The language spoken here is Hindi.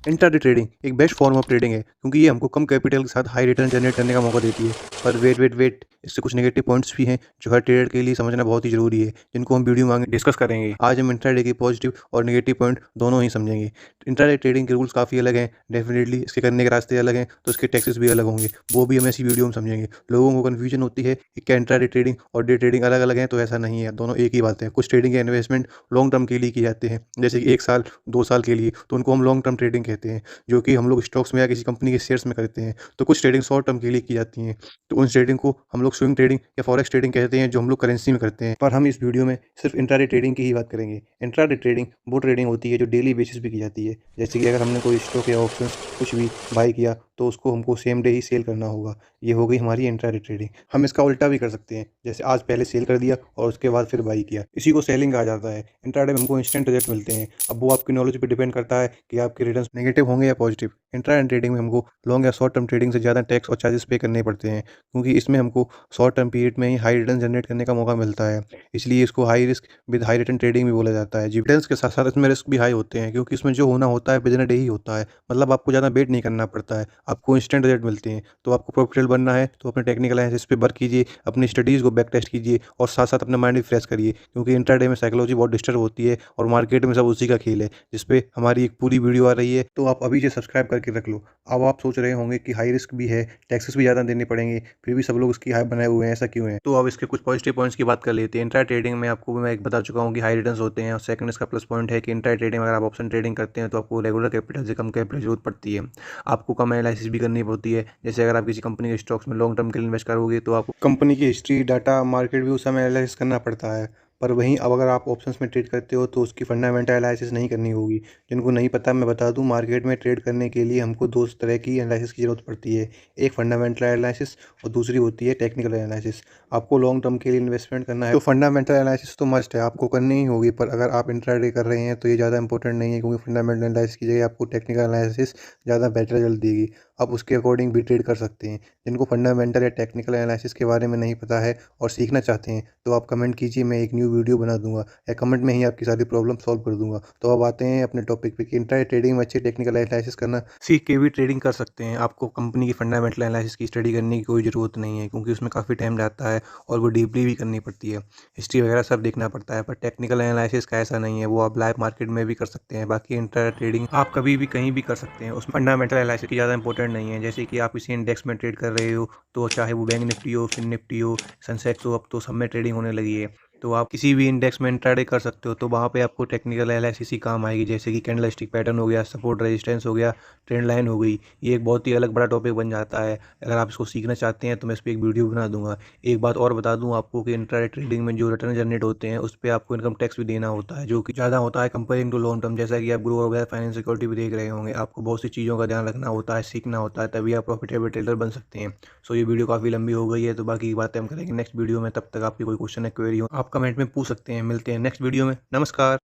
इंट्राडे ट्रेडिंग एक बेस्ट फॉर्म ऑफ ट्रेडिंग है क्योंकि ये हमको कम कैपिटल के साथ हाई रिटर्न जनरेट करने का मौका देती है। पर वेट इससे कुछ नेगेटिव पॉइंट्स भी हैं जो हर ट्रेडर के लिए समझना बहुत ही जरूरी है, जिनको हम वीडियो में आगे डिस्कस करेंगे। आज हम इंट्राडे के पॉजिटिव और नेगेटिव पॉइंट दोनों ही समझेंगे। इंट्राडे ट्रेडिंग के रूल्स काफ़ी अलग हैं, डेफिनेटली इसके करने के रास्ते अलग हैं, तो इसके टैक्सेस भी अलग होंगे, वो भी हम ऐसी वीडियो में समझेंगे। लोगों को कन्फ्यूजन होती है कि क्या इंट्राडे ट्रेडिंग और डे ट्रेडिंग अलग अलग हैं, तो ऐसा नहीं है, दोनों एक ही बात है। कुछ ट्रेडिंग के इन्वेस्टमेंट लॉन्ग टर्म के लिए की जाते हैं, जैसे कि 1 साल 2 साल के लिए, तो उनको हम लॉन्ग टर्म ट्रेडिंग कहते हैं, जो कि हम लोग स्टॉक्स में या किसी कंपनी के शेयर्स में करते हैं। तो कुछ ट्रेडिंग शॉर्ट टर्म के लिए की जाती हैं, तो उन ट्रेडिंग को हम लोग स्विंग ट्रेडिंग या फॉरेक्स ट्रेडिंग कहते हैं, जो हम लोग करेंसी में करते हैं। पर हम इस वीडियो में सिर्फ इंट्राडे ट्रेडिंग की ही बात करेंगे। इंट्राडे ट्रेडिंग वो ट्रेडिंग होती है जो डेली बेसिस पे की जाती है, जैसे कि अगर हमने कोई स्टॉक या ऑप्शन कुछ भी बाई किया तो उसको हमको सेम डे ही सेल करना होगा। ये हो गई हमारी इंट्राडे ट्रेडिंग। हम इसका उल्टा भी कर सकते हैं, जैसे आज पहले सेल कर दिया और उसके बाद फिर बाई किया, इसी को सेलिंग कहा जाता है। इंट्राडे में हमको इंस्टेंट रिजल्ट मिलते हैं। अब वो आपकी नॉलेज पे डिपेंड करता है कि आपके रिटर्न नेगेटिव होंगे या पॉजिटिव। इंट्राडे ट्रेडिंग में हमको लॉन्ग या शॉर्ट टर्म ट्रेडिंग से ज़्यादा टैक्स और चार्जेस पे करने पड़ते हैं, क्योंकि इसमें हमको शॉर्ट टर्म पीरियड में ही हाई रिटर्न जनरेट करने का मौका मिलता है। इसलिए इसको high risk with high return trading भी बोला जाता है। जी, रिटर्न्स के साथ साथ इसमें रिस्क भी हाई होते हैं, क्योंकि इसमें जो होना होता है बिजनेस डे ही होता है। मतलब आपको ज़्यादा वेट नहीं करना पड़ता है, आपको इंस्टेंट रिजल्ट मिलते हैं। तो आपको प्रॉफिटेबल बनना है तो अपने टेक्निकल एनालिसिस पे वर्क कीजिए, अपनी स्टडीज़ को बैक टेस्ट कीजिए और साथ साथ अपना माइंड भी फ्रेश करिए, क्योंकि इंट्राडे में साइकोलॉजी बहुत डिस्टर्ब होती है और मार्केट में सब उसी का खेल है, जिस पे हमारी एक पूरी वीडियो आ रही है, तो आप अभी से सब्सक्राइब करके रख लो। अब आप सोच रहे होंगे कि हाई रिस्क भी है, टैक्सेस भी ज़्यादा देने पड़ेंगे, फिर भी सब लोग उसकी हाइप बनाए हुए हैं, ऐसा क्यों है? तो अब इसके कुछ पॉजिटिव पॉइंट्स की बात कर लेते हैं। इंट्रा ट्रेडिंग में आपको मैं एक बता चुका हूँ कि हाई रिटर्न्स होते हैं, और सेकंड इसका प्लस पॉइंट है कि इंट्रा ट्रेडिंग में अगर आप ऑप्शन ट्रेडिंग करते हैं तो आपको रेगुलर कैपिटल से कम कैपिटल जरूरत पड़ती है। आपको कम एनालिसिस भी करनी पड़ती है, जैसे अगर आप किसी कंपनी के स्टॉक्स में लॉन्ग टर्म के लिए इन्वेस्ट करोगे तो आपको कंपनी की हिस्ट्री, डाटा, मार्केट व्यू सब एनालाइज करना पड़ता है। पर वहीं अब अगर आप ऑप्शंस में ट्रेड करते हो तो उसकी फंडामेंटल एनालिसिस नहीं करनी होगी। जिनको नहीं पता मैं बता दूं, मार्केट में ट्रेड करने के लिए हमको दो तरह की एनालिसिस की ज़रूरत पड़ती है। एक फंडामेंटल एनालिसिस और दूसरी होती है टेक्निकल एनालिसिस। आपको लॉन्ग टर्म के लिए इन्वेस्टमेंट करना है तो फंडामेंटल एनालिसिस तो मस्ट है, आपको करनी ही होगी। पर अगर आप इंट्राडे कर रहे हैं तो ये ज़्यादा इंपॉर्टेंट नहीं है, क्योंकि फंडामेंटल एनालिसिस की जगह आपको टेक्निकल एनालिसिस ज़्यादा बेटर रिजल्ट देगी। आप उसके अकॉर्डिंग भी ट्रेड कर सकते हैं। जिनको फंडामेंटल या टेक्निकल एनालिसिस के बारे में नहीं पता है और सीखना चाहते हैं तो आप कमेंट कीजिए, मैं एक न्यू वीडियो बना दूंगा या कमेंट में ही आपकी सारी प्रॉब्लम सॉल्व कर दूंगा। तो अब आते हैं अपने टॉपिक पे कि इंट्रा ट्रेडिंग में अच्छी टेक्निकल एनालिसिस करना सीख के भी ट्रेडिंग कर सकते हैं। आपको कंपनी की फंडामेंटल एनालिसिस की स्टडी करने की कोई ज़रूरत नहीं है, क्योंकि उसमें काफ़ी टाइम जाता है और वो डीपली भी करनी पड़ती है, हिस्ट्री वगैरह सब देखना पड़ता है। पर टेक्निकल एनालिसिस का ऐसा नहीं है, वो आप लाइव मार्केट में भी कर सकते हैं। बाकी इंट्रा ट्रेडिंग आप कभी भी कहीं भी कर सकते हैं, उसमें फंडामेंटल एनालिसिस की ज़्यादा इंपॉर्टेंट नहीं है। जैसे कि आप किसी इंडेक्स में ट्रेड कर रहे हो, तो चाहे वो बैंक निफ्टी हो, फिन निफ्टी हो, सेंसेक्स हो, अब तो सब में ट्रेडिंग होने लगी है। तो आप किसी भी इंडेक्स में इंट्राडे कर सकते हो, तो वहाँ पे आपको टेक्निकल एनालिसिस ही काम आएगी, जैसे कि कैंडलस्टिक पैटर्न हो गया, सपोर्ट रेजिस्टेंस हो गया, ट्रेंड लाइन हो गई। ये एक बहुत ही अलग बड़ा टॉपिक बन जाता है। अगर आप इसको सीखना चाहते हैं तो मैं इस पर एक वीडियो बना दूंगा। एक बात और बता दूं आपको कि इंट्राडे ट्रेडिंग में जो रिटर्न जनरेट होते हैं उस पर आपको इनकम टैक्स भी देना होता है, जो कि ज़्यादा होता है कंपेयरिंग टू लॉन्ग टर्म। जैसा कि आप ग्रो वगैरह फाइनेंस सिक्योरिटी भी देख रहे होंगे, आपको बहुत सी चीज़ों का ध्यान रखना होता है, सीखना होता है, तभी आप प्रॉफिटेबल ट्रेडर बन सकते हैं। सो ये वीडियो काफ़ी लंबी हो गई है, तो बाकी की बातें हम करेंगे नेक्स्ट वीडियो में। तब तक आपकी कोई क्वेश्चन है, क्वेरी हो, आप कमेंट में पूछ सकते हैं। मिलते हैं नेक्स्ट वीडियो में। नमस्कार।